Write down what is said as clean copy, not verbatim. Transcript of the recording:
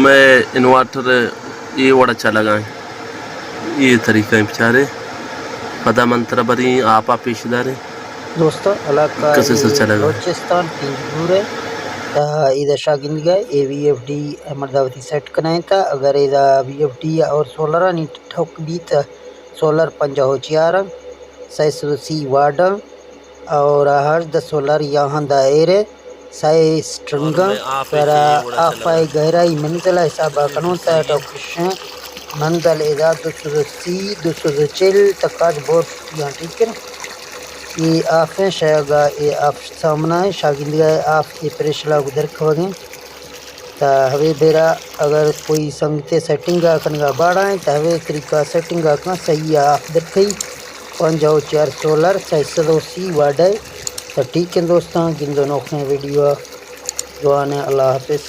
میں انورٹر یہ وڑا اچھا لگا ہے، یہ طریقہ ہے بیچارے پدا منتر بری آپ پیش دارے دوستو علاقہ کسے سے اچھا لگا بلوچستان پینجگور ہے تا ایدہ شاگند گئے اے وی ایف ڈی مرداوتی سیٹ کنائیں تا اگر ایدہ وی ایف ڈی اور سولرہ نہیں ٹھوک بھی تا سولر 54 680 وارڈاں اور ہر دا سولر یہاں دا ایرے سائے اور سٹرنگاں میں آپ سرا یہ وڑا اچھا لگا آفائی گہرائی منزلہ حسابہ یہ کنون تا کرسی ہے ڈاکشن منزل ایدہ 280 240 تکاج بور یہاں ٹھیک ہے نا یہ آف ہیں شاگا یہ آف سامنا ہے شاگند گئے آف یہ پریشلا گدر کھوگیں تا ہوئے بیرا اگر کوئی سنگتے سیٹنگا کنگا باڑا ہے تا ہوئے طریقہ سیٹنگا کنا صحیح آف درکھئی 54 سولر 680 وارڈ ہے تا ٹھیک ہے دوستان گندو نوکھیں ویڈیو دعانے اللہ حافظ.